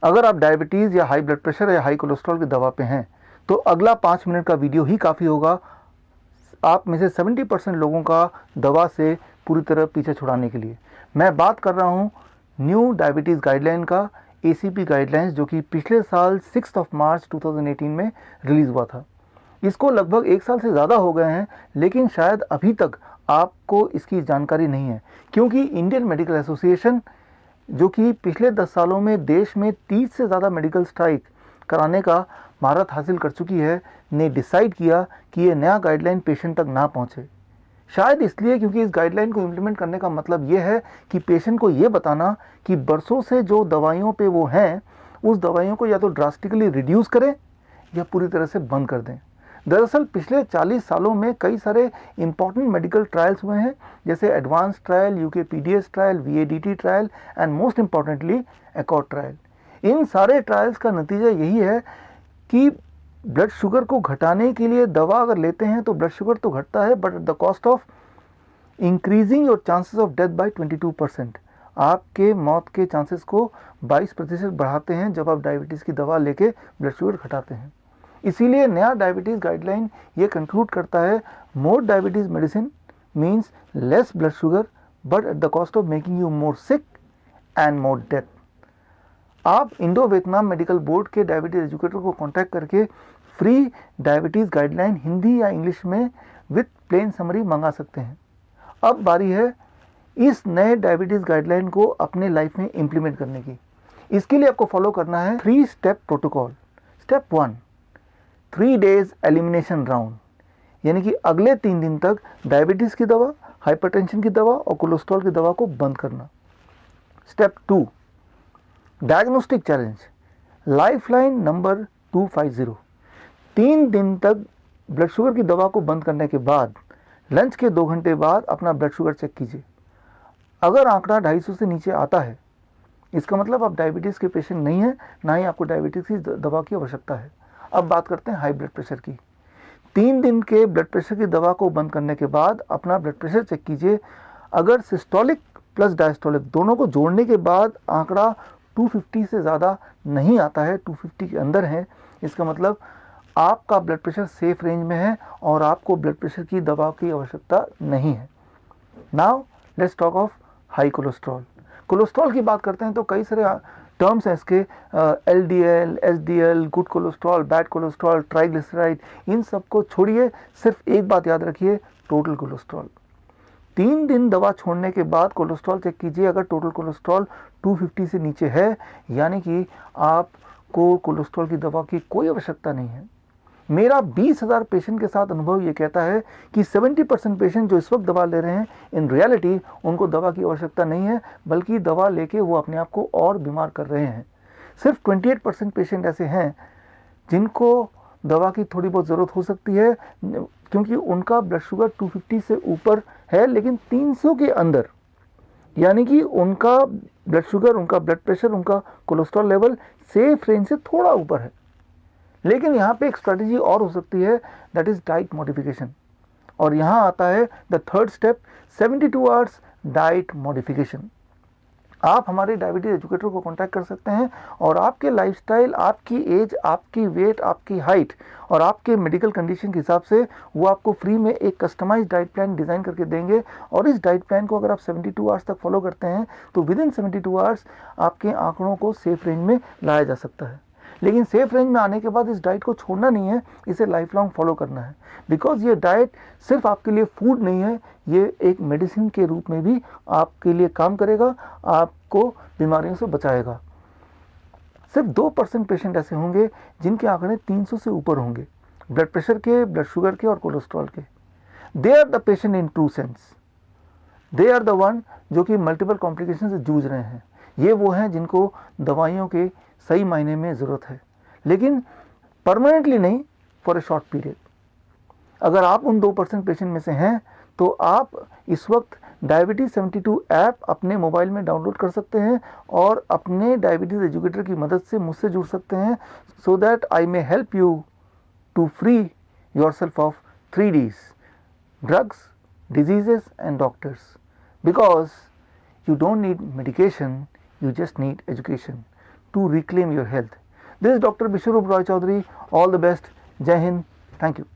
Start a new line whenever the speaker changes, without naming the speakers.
अगर आप डायबिटीज़ या हाई ब्लड प्रेशर या हाई कोलेस्ट्रॉल की दवा पे हैं तो अगला 5 मिनट का वीडियो ही काफ़ी होगा आप में से 70% लोगों का दवा से पूरी तरह पीछे छुड़ाने के लिए। मैं बात कर रहा हूँ न्यू डायबिटीज़ गाइडलाइन का, ACP गाइडलाइंस, जो कि पिछले साल 6 मार्च 2018 में रिलीज़ हुआ था। इसको लगभग 1 साल से ज़्यादा हो गए हैं, लेकिन शायद अभी तक आपको इसकी जानकारी नहीं है, क्योंकि इंडियन मेडिकल एसोसिएशन, जो कि पिछले 10 सालों में देश में 30 से ज़्यादा मेडिकल स्ट्राइक कराने का महारत हासिल कर चुकी है, ने डिसाइड किया कि ये नया गाइडलाइन पेशेंट तक ना पहुंचे। शायद इसलिए क्योंकि इस गाइडलाइन को इम्प्लीमेंट करने का मतलब ये है कि पेशेंट को ये बताना कि बरसों से जो दवाइयों पे वो हैं, उस दवाइयों को या तो ड्रास्टिकली रिड्यूस करें या पूरी तरह से बंद कर दें। दरअसल पिछले 40 सालों में कई सारे इंपॉर्टेंट मेडिकल ट्रायल्स हुए हैं, जैसे advance trial, UKPDS trial, VADT trial and most importantly accord trial. इन सारे ट्रायल्स का नतीजा यही है कि ब्लड शुगर को घटाने के लिए दवा अगर लेते हैं तो ब्लड शुगर तो घटता है, but at the cost of increasing your chances of death by 22%। आपके मौत के चांसेस को 22% बढ़ाते हैं जब आप डायबिटीज़ की दवा लेके ब्लड शुगर घटाते हैं। इसीलिए नया डायबिटीज़ गाइडलाइन ये कंक्लूड करता है, more diabetes medicine means less blood sugar but at the cost of making you more sick and more death. आप इंडो वियतनाम मेडिकल बोर्ड के डायबिटीज़ एजुकेटर को कांटेक्ट करके फ्री डायबिटीज़ गाइडलाइन हिंदी या English में with plane summary मंगा सकते हैं। अब बारी है इस नए डायबिटीज़ गाइडलाइन को अपने लाइफ में इम्प्लीमेंट करने की। इसके लिए आपको फॉलो करना है 3 step protocol. Step 1, 3 days elimination round, यानी कि अगले 3 दिन तक डायबिटीज़ की दवा, हाइपरटेंशन की दवा और कोलेस्ट्रॉल की दवा को बंद करना। Step 2, diagnostic challenge, lifeline number 250। 3 दिन तक ब्लड शुगर की दवा को बंद करने के बाद लंच के 2 घंटे बाद अपना ब्लड शुगर चेक कीजिए। अगर आंकड़ा 250 से नीचे आता है, इसका मतलब आप डायबिटीज़ के पेशेंट नहीं हैं, ना ही आपको डायबिटीज़ की दवा की आवश्यकता है। अब बात करते हैं हाई ब्लड प्रेशर की। 3 दिन के ब्लड प्रेशर की दवा को बंद करने के बाद अपना ब्लड प्रेशर चेक कीजिए। अगर सिस्टोलिक प्लस डायस्टोलिक दोनों को जोड़ने के बाद आंकड़ा 250 से ज़्यादा नहीं आता है, 250 के अंदर है, इसका मतलब आपका ब्लड प्रेशर सेफ रेंज में है और आपको ब्लड प्रेशर की दवा की आवश्यकता नहीं है। Now let's talk of high cholesterol. Cholesterol की बात करते हैं तो कई सारे टर्म्स हैं इसके, LDL, SDL, good cholesterol, bad cholesterol, triglyceride, इन सब को छोड़िए, सिर्फ एक बात याद रखिए, टोटल कोलेस्ट्रॉल। 3 दिन दवा छोड़ने के बाद कोलेस्ट्रॉल चेक कीजिए। अगर टोटल कोलेस्ट्रॉल 250 से नीचे है, यानी कि आपको कोलेस्ट्रॉल की दवा की कोई आवश्यकता नहीं है। मेरा 20,000 पेशेंट के साथ अनुभव ये कहता है कि 70% पेशेंट जो इस वक्त दवा ले रहे हैं, इन रियलिटी उनको दवा की आवश्यकता नहीं है, बल्कि दवा लेके वो अपने आप को और बीमार कर रहे हैं। सिर्फ 28% पेशेंट ऐसे हैं जिनको दवा की थोड़ी बहुत ज़रूरत हो सकती है, क्योंकि उनका ब्लड शुगर 250 से ऊपर है लेकिन 300 के अंदर, यानी कि उनका ब्लड शुगर, उनका ब्लड प्रेशर, उनका कोलेस्ट्रॉल लेवल सेफ रेंज से थोड़ा ऊपर है। लेकिन यहाँ पे एक स्ट्रेटजी और हो सकती है, दैट इज डाइट मॉडिफिकेशन। और यहाँ आता है the third step, 72 hours diet modification. आप हमारे डायबिटीज एजुकेटर को कांटेक्ट कर सकते हैं और आपके लाइफस्टाइल, आपकी एज, आपकी वेट, आपकी हाइट और आपके मेडिकल कंडीशन के हिसाब से वो आपको फ्री में एक कस्टमाइज्ड डाइट प्लान डिज़ाइन करके देंगे। और इस डाइट प्लान को अगर आप 72 आवर्स तक फॉलो करते हैं तो विद इन 72 आवर्स आपके आंकड़ों को सेफ रेंज में लाया जा सकता है। लेकिन सेफ रेंज में आने के बाद इस डाइट को छोड़ना नहीं है, इसे लाइफ लॉन्ग फॉलो करना है, बिकॉज ये डाइट सिर्फ आपके लिए फूड नहीं है, ये एक मेडिसिन के रूप में भी आपके लिए काम करेगा, आपको बीमारियों से बचाएगा। सिर्फ 2% पेशेंट ऐसे होंगे जिनके आंकड़े 300 से ऊपर होंगे, ब्लड प्रेशर के, ब्लड शुगर के और कोलेस्ट्रॉल के। They are the patient in true sense, they are the one जो कि मल्टीपल कॉम्प्लिकेशन से जूझ रहे हैं। ये वो हैं जिनको दवाइयों के सही मायने में ज़रूरत है, लेकिन परमानेंटली नहीं, फॉर ए शॉर्ट पीरियड। अगर आप उन 2% पेशेंट में से हैं तो आप इस वक्त डायबिटीज़ 72 ऐप अपने मोबाइल में डाउनलोड कर सकते हैं और अपने डायबिटीज़ एजुकेटर की मदद से मुझसे जुड़ सकते हैं, so that I may help you to free yourself of 3 Ds, drugs, diseases and doctors, because you don't need medication, you just need education. to reclaim your health. This is Dr. Bishwarup Roy Chaudhary. All the best. Jai Hind. Thank you.